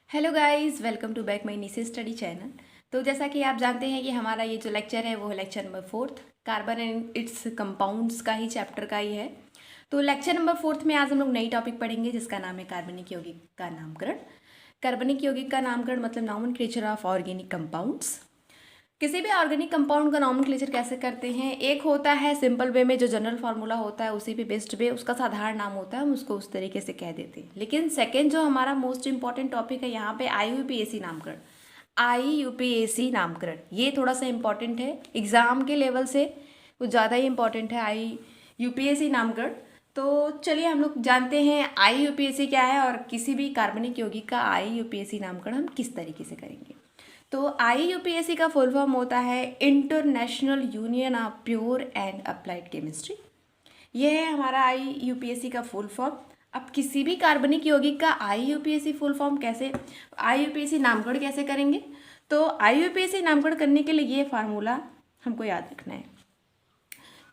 Hello guys, welcome to back my nice study channel. तो जैसा कि आप जानते हैं कि हमारा ये जो लेक्चर है वो है lecture number 4 carbon and it's compounds का ही चैप्टर का ही है। तो लेक्चर नंबर 4 में आज हम लोग नई टॉपिक पढ़ेंगे जिसका नाम है कार्बनिक यौगिक का नामकरण। कार्बनिक यौगिक का नामकरण मतलब नॉमेनक्लेचर ऑफ ऑर्गेनिक कंपाउंड्स। किसी भी ऑर्गेनिक कंपाउंड का नॉमेनक्लेचर कैसे करते हैं, एक होता है सिंपल वे में जो जनरल फार्मूला होता है उसी पे बेस्ड वे उसका साधारण नाम होता है, हम उसको उस तरीके से कह देते हैं। लेकिन सेकंड जो हमारा मोस्ट इंपॉर्टेंट टॉपिक है यहाँ पे IUPAC नामकरण। IUPAC नामकरण ये थोड़ा सा इंपॉर्टेंट है, एग्जाम के लेवल से कुछ ज़्यादा ही इंपॉर्टेंट है IUPAC नामकरण। तो चलिए हम लोग जानते हैं IUPAC क्या है और किसी भी कार्बनिक यौगिक का IUPAC नामकरण हम किस तरीके से करेंगे। तो IUPAC का फुल फॉर्म होता है international union of pure and applied chemistry. यह है हमारा IUPAC का फुल फॉर्म। अब किसी भी कार्बनिक यौगिक का IUPAC फुल फॉर्म कैसे, IUPAC नामकरण कैसे करेंगे, तो IUPAC नामकरण करने के लिए ये फार्मूला हमको याद रखना है।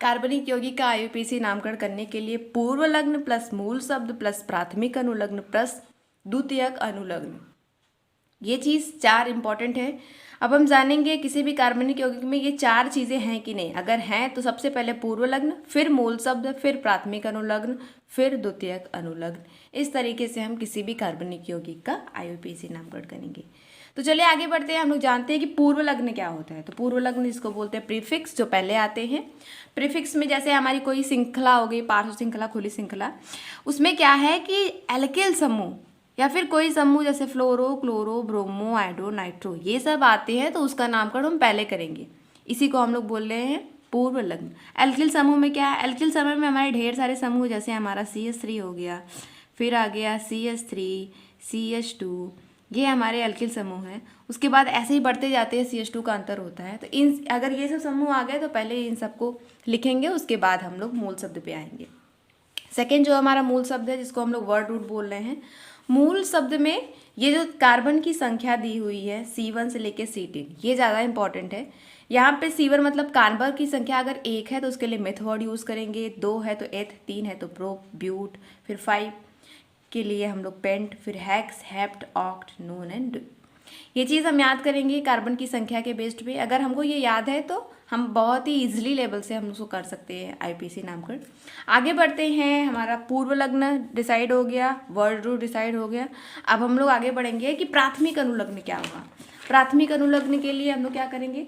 कार्बनिक यौगिक का IUPAC नामकरण करने के लिए पूर्व लग्न प्लस मूल शब्द प्लस प्राथमिक अनुलग्न प्लस द्वितीयक अनुलग्न, ये चीज़ चार इंपॉर्टेंट है। अब हम जानेंगे किसी भी कार्बनिक यौगिक में ये चार चीज़ें हैं कि नहीं। अगर हैं तो सबसे पहले पूर्व लग्न, फिर मूल शब्द, फिर प्राथमिक अनुलग्न, फिर द्वितीयक अनुलग्न। इस तरीके से हम किसी भी कार्बनिक यौगिक का IUPAC नामकरण करेंगे। तो चलिए आगे बढ़ते हैं। हम लोग जानते हैं कि पूर्व लग्न क्या होता है। तो पूर्व लग्न जिसको बोलते हैं प्रीफिक्स, जो पहले आते हैं। प्रीफिक्स में जैसे हमारी कोई श्रृंखला हो गई, पार्श्व श्रृंखला, खुली श्रृंखला, उसमें क्या है कि एल्किल समूह या फिर कोई समूह जैसे फ्लोरो, क्लोरो, ब्रोमो, आइड्रो, नाइट्रो, ये सब आते हैं तो उसका नामकरण हम पहले करेंगे। इसी को हम लोग बोल रहे हैं पूर्व लग्न। एल्किल समूह में क्या है, एल्किल समूह में हमारे ढेर सारे समूह, जैसे हमारा CH3 हो गया, फिर आ गया CH3, CH2, ये हमारे एल्किल समूह हैं। उसके बाद ऐसे ही बढ़ते जाते हैं, CH2 का अंतर होता है। तो इन अगर ये सब समूह आ गए तो पहले इन सबको लिखेंगे, उसके बाद हम लोग मूल शब्द पे आएंगे। सेकेंड जो हमारा मूल शब्द है जिसको हम लोग वर्ड रूट बोल रहे हैं, मूल शब्द में ये जो कार्बन की संख्या दी हुई है C1 से लेके C10, ये ज़्यादा इंपॉर्टेंट है। यहाँ पे C1 मतलब कार्बन की संख्या अगर 1 है तो उसके लिए मेथ वर्ड यूज़ करेंगे, 2 है तो एथ, 3 है तो प्रोप, ब्यूट, फिर 5 के लिए हम लोग पेंट, फिर hex, hept, oct, Noon and. ये चीज़ हम याद करेंगे कार्बन की संख्या के बेस्ड पे। अगर हमको ये याद है तो हम बहुत ही इजीली लेवल से हम उसको कर सकते हैं IUPAC नामकरण। आगे बढ़ते हैं। हमारा पूर्व लग्न डिसाइड हो गया, वर्ड रूट डिसाइड हो गया। अब हम लोग आगे बढ़ेंगे कि प्राथमिक अनुलग्न क्या होगा। प्राथमिक अनुलग्न के लिए हम लोग क्या करेंगे,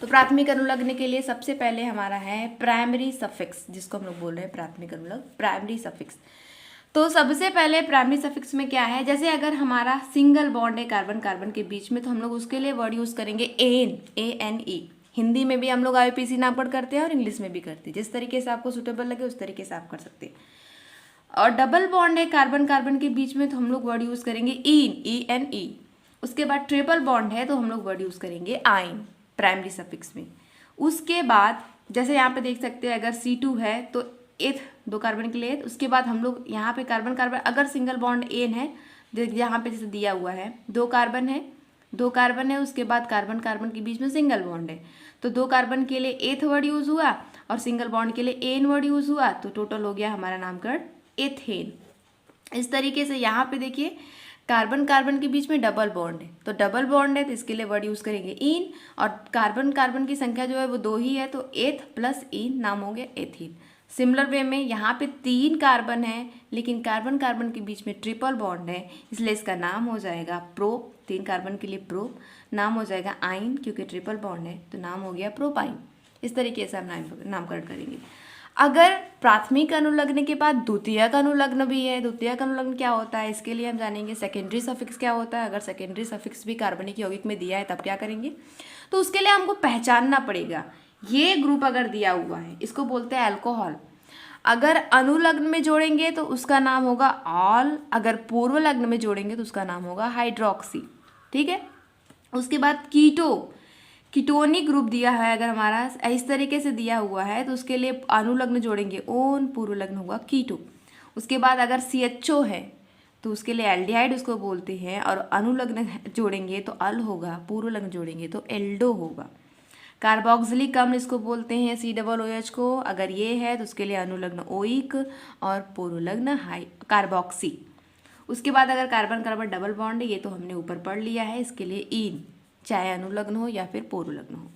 तो प्राथमिक अनुलग्न के लिए सबसे पहले हमारा है प्राइमरी सफिक्स, जिसको हम लोग बोल रहे हैं प्राथमिक अनुलग्न, प्राइमरी सफिक्स। तो सबसे पहले प्राइमरी सफिक्स में क्या है, जैसे अगर हमारा सिंगल बॉन्ड है कार्बन कार्बन के बीच में तो हम लोग उसके लिए वर्ड यूज़ करेंगे AN, ANE। हिंदी में भी हम लोग IUPAC नामकरण करते हैं और इंग्लिश में भी करते हैं, जिस तरीके से आपको सुटेबल लगे उस तरीके से आप कर सकते हैं। और डबल बॉन्ड है कार्बन कार्बन के बीच में तो हम लोग वर्ड यूज़ करेंगे ईन, ENE। उसके बाद ट्रिपल बॉन्ड है तो हम लोग वर्ड यूज़ करेंगे आइन प्राइमरी सफिक्स में। उसके बाद जैसे यहाँ पे देख सकते हैं अगर C2 है तो एथ, 2 कार्बन के लिए एथ। उसके बाद हम लोग यहाँ पे कार्बन कार्बन अगर सिंगल बॉन्ड एन है, यहाँ पे जैसे दिया हुआ है 2 कार्बन है, 2 कार्बन है, उसके बाद कार्बन कार्बन के बीच में सिंगल बॉन्ड है तो 2 कार्बन के लिए एथ वर्ड यूज़ हुआ और सिंगल बॉन्ड के लिए एन वर्ड यूज़ हुआ, तो टोटल हो गया हमारा नामकरण एथेन। इस तरीके से यहाँ पे देखिए कार्बन कार्बन के बीच में डबल बॉन्ड है तो डबल बॉन्ड है तो इसके लिए वर्ड यूज़ करेंगे इन, और कार्बन कार्बन की संख्या जो है वो 2 ही है तो एथ प्लस इन नाम हो गया एथीन। सिमिलर वे में यहाँ पे 3 कार्बन है लेकिन कार्बन कार्बन के बीच में ट्रिपल बॉन्ड है, इसलिए इसका नाम हो जाएगा प्रोप। 3 कार्बन के लिए प्रोप, नाम हो जाएगा आइन, क्योंकि ट्रिपल बॉन्ड है तो नाम हो गया प्रोपाइन। इस तरीके से हम नामकरण करेंगे। अगर प्राथमिक अनुलग्न के बाद द्वितीयक अनुलग्न भी है, द्वितीयक अनुलग्न क्या होता है इसके लिए हम जानेंगे सेकेंडरी सफिक्स क्या होता है। अगर सेकेंडरी सफिक्स भी कार्बनिक यौगिक में दिया है तब क्या करेंगे, तो उसके लिए हमको पहचानना पड़ेगा। ये ग्रुप अगर दिया हुआ है इसको बोलते हैं अल्कोहल, अगर अनुलग्न में जोड़ेंगे तो उसका नाम होगा ऑल, अगर पूर्व लग्न में जोड़ेंगे तो उसका नाम होगा हाइड्रोक्सी। ठीक है। उसके बाद कीटोनिक ग्रुप दिया है, अगर हमारा इस तरीके से दिया हुआ है तो उसके लिए अनुलग्न जोड़ेंगे ओन, पूर्व लग्न होगा कीटो। उसके बाद अगर CHO है तो उसके लिए एल्डिहाइड उसको बोलते हैं, और अनुलग्न जोड़ेंगे तो अल होगा, पूर्व लग्न जोड़ेंगे तो एल्डो होगा। कार्बोक्सिलिक अम्ल इसको बोलते हैं COOH को, अगर ये है तो उसके लिए अनुलग्न ओइक और पूर्व लग्न हाई कार्बोक्सी। उसके बाद अगर कार्बन कार्बन डबल बॉन्ड है, ये तो हमने ऊपर पढ़ लिया है, इसके लिए ईन, चाहे अनुलग्न हो या फिर पोरुलग्न हो।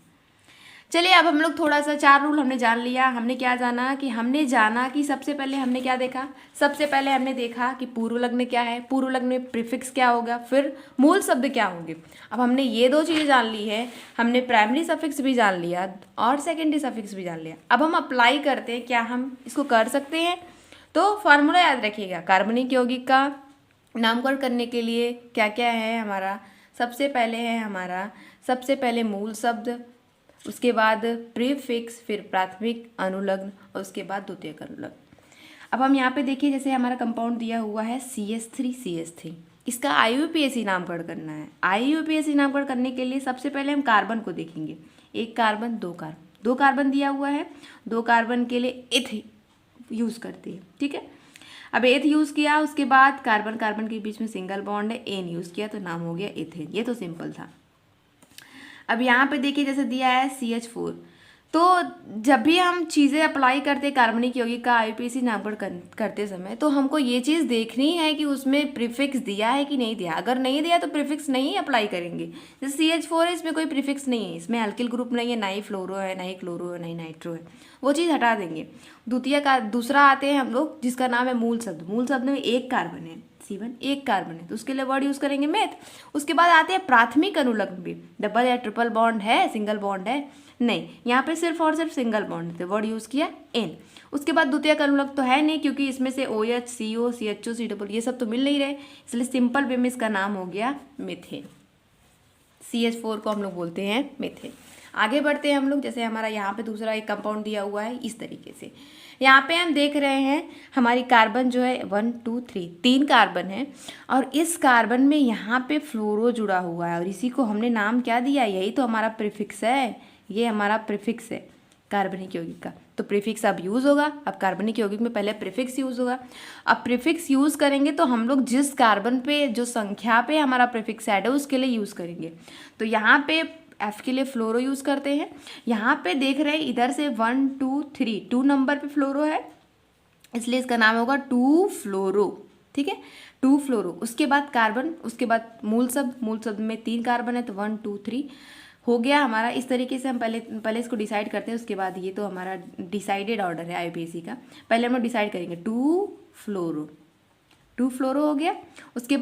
चलिए अब हम लोग थोड़ा सा 4 रूल हमने जान लिया। हमने क्या जाना कि हमने जाना कि सबसे पहले हमने क्या देखा, सबसे पहले हमने देखा कि पूर्वलग्न क्या है, पूर्वलग्न में प्रीफिक्स क्या होगा, फिर मूल शब्द क्या होंगे। अब हमने ये 2 चीज़ें जान ली है, हमने प्राइमरी सफिक्स भी जान लिया और सेकेंडरी सफिक्स भी जान लिया। अब हम अप्लाई करते हैं, क्या हम इसको कर सकते हैं? तो फार्मूला याद रखिएगा, कार्बनिक यौगिक का नामकरण करने के लिए क्या क्या है हमारा। सबसे पहले है हमारा, सबसे पहले मूल शब्द, उसके बाद प्रीफिक्स, फिर प्राथमिक अनुलग्न और उसके बाद द्वितीयक अनुलग्न। अब हम यहाँ पे देखिए, जैसे हमारा कंपाउंड दिया हुआ है CH3, इसका IUPAC नामकरण करना है। IUPAC नामकरण करने के लिए सबसे पहले हम कार्बन को देखेंगे, 1 कार्बन 2 कार्बन, 2 कार्बन दिया हुआ है, 2 कार्बन के लिए एथ यूज़ करते हैं, ठीक है। अब एथ यूज़ किया, उसके बाद कार्बन कार्बन के बीच में सिंगल बॉन्ड है, एन यूज़ किया तो नाम हो गया एथेन। ये तो सिंपल था। अब यहाँ पे देखिए जैसे दिया है CH4, तो जब भी हम चीज़ें अप्लाई करते कार्बनिक यौगिक का IUPAC नामकरण करते समय, तो हमको ये चीज़ देखनी है कि उसमें प्रीफिक्स दिया है कि नहीं दिया। अगर नहीं दिया तो प्रीफिक्स नहीं अप्लाई करेंगे। जैसे CH4 है, इसमें कोई प्रीफिक्स नहीं है, इसमें अल्किल ग्रुप नहीं है, ना ही फ्लोरो है, ना ही क्लोरो है, ना ही नाइट्रो है, वो चीज़ हटा देंगे। दूसरा आते हैं हम लोग जिसका नाम है मूल शब्द। मूल शब्द में 1 कार्बन है, C1 1 कार्बन है, तो उसके लिए वर्ड यूज़ करेंगे मेथ। उसके बाद आते हैं प्राथमिक अनुलग्न भी, डबल या ट्रिपल बॉन्ड है, सिंगल बॉन्ड है, नहीं, यहाँ पे सिर्फ और सिर्फ सिंगल बॉन्ड है, तो वर्ड यूज़ किया एन। उसके बाद द्वितीयक अनुलग्न तो है नहीं, क्योंकि इसमें से OH CO CHO C ये सब तो मिल नहीं रहे, इसलिए सिंपल वे में इसका नाम हो गया मीथेन। CH4 को हम लोग बोलते हैं मीथेन। आगे बढ़ते हैं हम लोग, जैसे हमारा यहाँ पे दूसरा एक कंपाउंड दिया हुआ है इस तरीके से। यहाँ पे हम देख रहे हैं हमारी कार्बन जो है 1 2 3 3 कार्बन है, और इस कार्बन में यहाँ पे फ्लोरो जुड़ा हुआ है, और इसी को हमने नाम क्या दिया, यही तो हमारा प्रीफिक्स है, ये हमारा प्रीफिक्स है कार्बनिक यौगिक का। तो प्रीफिक्स अब यूज़ होगा। अब कार्बनिक यौगिक में पहले प्रीफिक्स यूज़ होगा। अब प्रीफिक्स यूज़ करेंगे तो हम लोग जिस कार्बन पे, जो संख्या पे हमारा प्रीफिक्स ऐड है उसके लिए यूज़ करेंगे। तो यहाँ पे F के लिए फ्लोरो यूज़ करते हैं। यहाँ पे देख रहे हैं इधर से 1 2 3 2 नंबर पे फ्लोरो है, इसलिए इसका नाम होगा 2 फ्लोरो, ठीक है, 2 फ्लोरो। उसके बाद कार्बन, उसके बाद मूल शब्द में 3 कार्बन है, तो 1 2 3 हो गया हमारा। इस तरीके से हम पहले इसको डिसाइड करते हैं, उसके बाद ये तो हमारा डिसाइडेड ऑर्डर है IUPAC का। पहले हम लोग डिसाइड करेंगे 2 फ्लोरो हो गया। उसके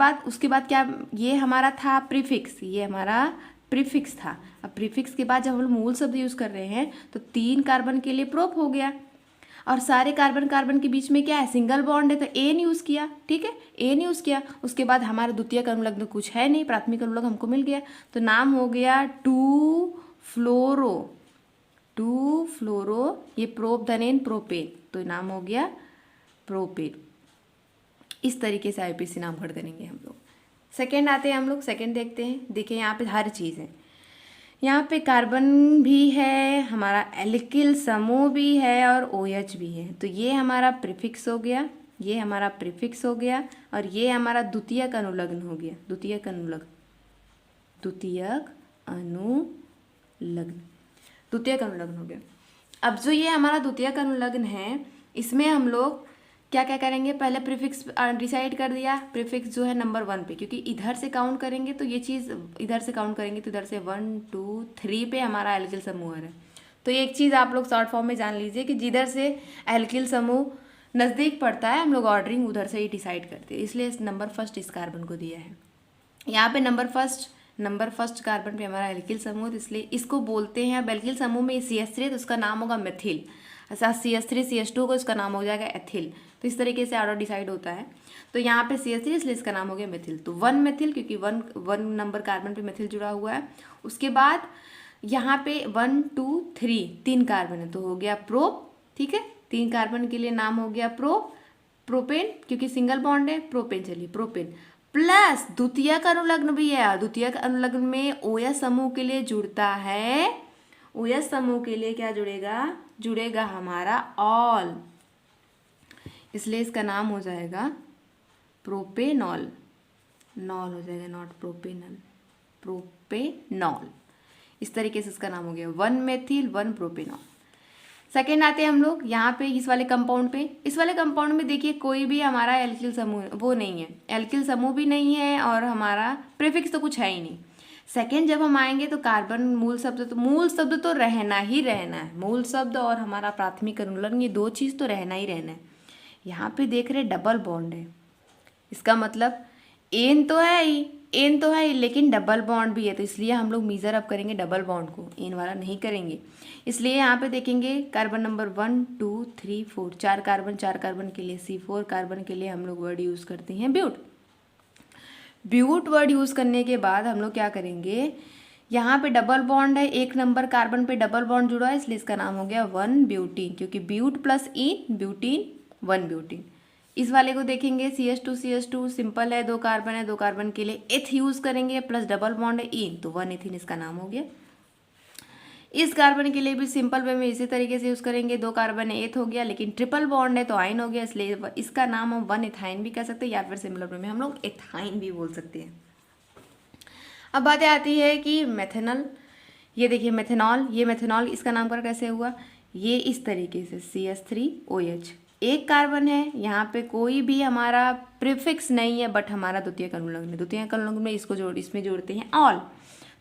बाद क्या, ये हमारा था प्रीफिक्स, ये हमारा प्रीफिक्स था। अब प्रीफिक्स के बाद जब हम लोग मूल शब्द यूज़ कर रहे हैं, तो 3 कार्बन के लिए प्रोप हो गया, और सारे कार्बन के बीच में क्या है, सिंगल बॉन्ड है, तो एन यूज़ किया, ठीक है, एन यूज़ किया। उसके बाद हमारा द्वितीयक अनुलग्न कुछ है नहीं, प्राथमिक अनुलग्न हमको मिल गया, तो नाम हो गया 2 फ्लोरो, ये प्रोप धनेन प्रोपेन, तो नाम हो गया प्रोपेन। इस तरीके से IUPAC नामकरण करेंगे हम लोग। सेकेंड आते हैं हम लोग, सेकेंड देखते हैं। देखिए यहाँ पे हर चीज़ है, यहाँ पे कार्बन भी है, हमारा एल्किल समूह भी है, और OH भी है। तो ये हमारा प्रीफिक्स हो गया, ये हमारा प्रीफिक्स हो गया, और ये हमारा द्वितीयक अनुलग्न हो गया, द्वितीयक अनुलग्न हो गया। अब जो ये हमारा द्वितीयक अनुलग्न है, इसमें हम लोग क्या क्या करेंगे, पहले प्रीफिक्स डिसाइड कर दिया। प्रीफिक्स जो है नंबर 1 पे, क्योंकि इधर से काउंट करेंगे तो ये चीज़, इधर से काउंट करेंगे तो इधर से 1 2 3 पे हमारा एल्किल समूह है। तो एक चीज़ आप लोग शॉर्ट फॉर्म में जान लीजिए कि जिधर से एल्किल समूह नज़दीक पड़ता है, हम लोग ऑर्डरिंग उधर से ही डिसाइड करते हैं, इसलिए इस नंबर फर्स्ट इस कार्बन को दिया है। यहाँ पे नंबर फर्स्ट कार्बन पे हमारा एल्किल समूह, तो इसलिए इसको बोलते हैं। अब एल्किल समूह में CH3 तो उसका नाम होगा मेथिल, ऐसा CH3 CH2 को इसका नाम हो जाएगा एथिल। तो इस तरीके से ऑर्डर डिसाइड होता है। तो यहाँ पे CH3 इसलिए इसका नाम हो गया मेथिल। तो 1 मेथिल, क्योंकि 1 नंबर कार्बन पे मेथिल जुड़ा हुआ है। उसके बाद यहाँ पे 1 2 3 कार्बन है, तो हो गया प्रोप, ठीक है, 3 कार्बन के लिए नाम हो गया प्रोपेन, क्योंकि सिंगल बॉन्ड है, प्रोपेन। चलिए प्रोपेन प्लस द्वितीयक अनुलग्न भी है। द्वितीयक अनुलग्न में OH समूह के लिए जुड़ता है, OH समूह के लिए क्या जुड़ेगा हमारा ऑल, इसलिए इसका नाम हो जाएगा प्रोपेनॉल, नॉल हो जाएगा, नॉट प्रोपेनल, प्रोपेनॉल। इस तरीके से इसका नाम हो गया 1 मेथिल 1 प्रोपेनॉल। सेकेंड आते हैं हम लोग यहाँ पे इस वाले कंपाउंड पे। इस वाले कंपाउंड में देखिए कोई भी हमारा एल्किल समूह वो नहीं है, एल्किल समूह भी नहीं है और हमारा प्रीफिक्स तो कुछ है ही नहीं। सेकेंड जब हम आएंगे तो कार्बन मूल शब्द तो रहना ही रहना है, मूल शब्द और हमारा प्राथमिक अनुलग्न ये दो चीज़ तो रहना ही रहना है। यहाँ पे देख रहे डबल बॉन्ड है, इसका मतलब एन तो है ही लेकिन डबल बॉन्ड भी है, तो इसलिए हम लोग मेजर अप करेंगे डबल बॉन्ड को, एन वाला नहीं करेंगे। इसलिए यहाँ पे देखेंगे कार्बन नंबर 1 2 3 4, चार कार्बन के लिए C4 कार्बन के लिए हम लोग वर्ड यूज़ करते हैं ब्यूट वर्ड यूज़ करने के बाद हम लोग क्या करेंगे, यहाँ पे डबल बॉन्ड है, एक नंबर कार्बन पे डबल बॉन्ड जुड़ा है, इसलिए इसका नाम हो गया 1 ब्यूटीन, क्योंकि but plus ene butene 1 butene. इस वाले को देखेंगे CH2 सिंपल है, दो कार्बन के लिए एथ यूज़ करेंगे प्लस डबल बॉन्ड है इन, तो 1 एथिन इसका नाम हो गया। इस कार्बन के लिए भी सिंपल वे में इसी तरीके से यूज़ करेंगे, दो कार्बन है एथ हो गया, लेकिन ट्रिपल बॉन्ड है तो आइन हो गया, इसलिए इसका नाम हम 1 एथाइन भी कह सकते हैं या फिर सिमिलर वे में हम लोग एथाइन भी बोल सकते हैं। अब बातें आती है कि मेथेनॉल, ये देखिए मेथेनॉल, ये मेथेनॉल इसका नामकरण कैसे हुआ, ये इस तरीके से CH3OH, एक कार्बन है, यहाँ पे कोई भी हमारा प्रीफिक्स नहीं है बट हमारा द्वितीयक अनुलग्न में इसमें जोड़ते हैं ऑल,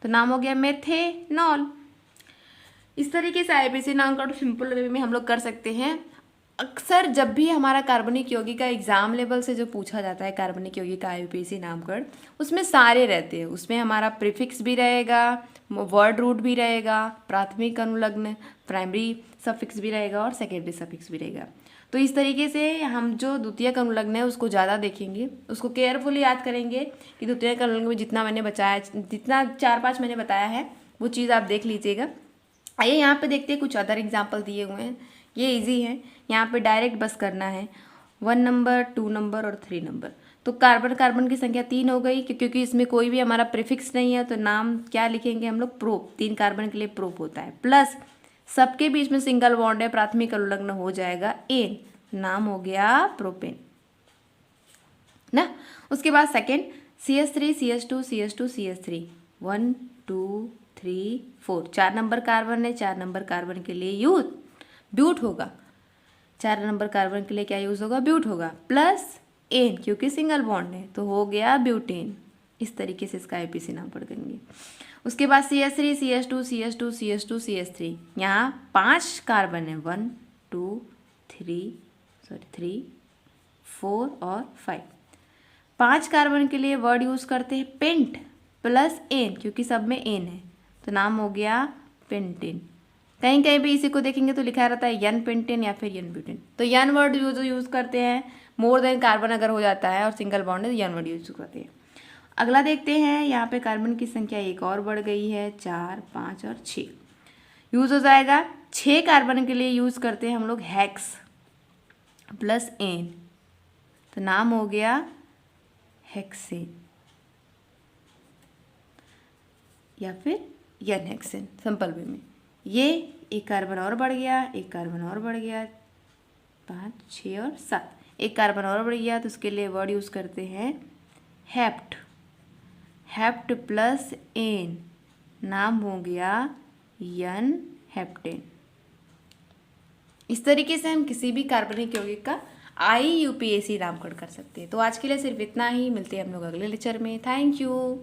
तो नाम हो गया मेथेनॉल। इस तरीके से IUPAC नामकरण सिंपल वे में हम लोग कर सकते हैं। अक्सर जब भी हमारा कार्बनिक यौगिक का एग्जाम लेवल से जो पूछा जाता है कार्बनिक यौगिक का IUPAC नामकरण, उसमें सारे रहते हैं, उसमें हमारा प्रीफिक्स भी रहेगा, वर्ड रूट भी रहेगा, प्राथमिक अनुलग्न प्राइमरी सफिक्स भी रहेगा और सेकेंडरी सफिक्स भी रहेगा। तो इस तरीके से हम जो द्वितीयक अनुलग्न है उसको ज़्यादा देखेंगे, उसको केयरफुली याद करेंगे कि द्वितीयक अनुलग्न में जितना 4-5 मैंने बताया है वो चीज़ आप देख लीजिएगा। आइए यहाँ पे देखते हैं, कुछ अदर एग्जाम्पल दिए हुए हैं, ये इजी है, यहाँ पे डायरेक्ट बस करना है 1 नंबर 2 नंबर और 3 नंबर। तो कार्बन की संख्या 3 हो गई, क्योंकि इसमें कोई भी हमारा प्रीफिक्स नहीं है, तो नाम क्या लिखेंगे हम लोग, प्रोप, 3 कार्बन के लिए प्रोप होता है, प्लस सबके बीच में सिंगल बॉन्ड है, प्राथमिक अनुलग्न हो जाएगा एन, नाम हो गया प्रोपेन ना। उसके बाद second CH3 CH2 CH2 CH3 1 2 3 4, 4 number carbon है, 4 नंबर कार्बन के लिए ब्यूट होगा, 4 नंबर कार्बन के लिए क्या यूज़ होगा, ब्यूट होगा, प्लस एन क्योंकि सिंगल बॉन्ड है तो हो गया ब्यूटेन। इस तरीके से इसका IUPAC नाम पढ़ करेंगे। उसके बाद CH3 CH2 CH2 CH2 CH3, यहाँ 5 कार्बन है, 1 2 3 4 और 5, 5 कार्बन के लिए वर्ड यूज़ करते हैं पेंट प्लस एन, क्योंकि सब में एन है तो नाम हो गया पेंटेन। कहीं कहीं भी इसी को देखेंगे तो लिखा रहता है यन पेंटेन या फिर यन ब्यूटेन, तो यन वर्ड यूज़ करते हैं, मोर देन कार्बन अगर हो जाता है और सिंगल बॉन्ड है तो यन वर्ड यूज़ करते हैं। अगला देखते हैं, यहाँ पे कार्बन की संख्या एक और बढ़ गई है, 4 5 और 6 यूज़ हो जाएगा। 6 कार्बन के लिए यूज़ करते हैं हम लोग हेक्स प्लस एन, तो नाम हो गया हेक्सेन या फिर यन हेक्सेन सिंपल वे में। ये एक कार्बन और बढ़ गया, एक कार्बन और बढ़ गया, 5 6 और 7, एक कार्बन और बढ़ गया तो उसके लिए वर्ड यूज़ करते हैं हेप्ट प्लस एन, नाम हो गया यन हेप्टेन। इस तरीके से हम किसी भी कार्बनिक यौगिक का IUPAC नामकरण कर सकते हैं। तो आज के लिए सिर्फ इतना ही, मिलते हैं हम लोग अगले लेक्चर में। Thank you.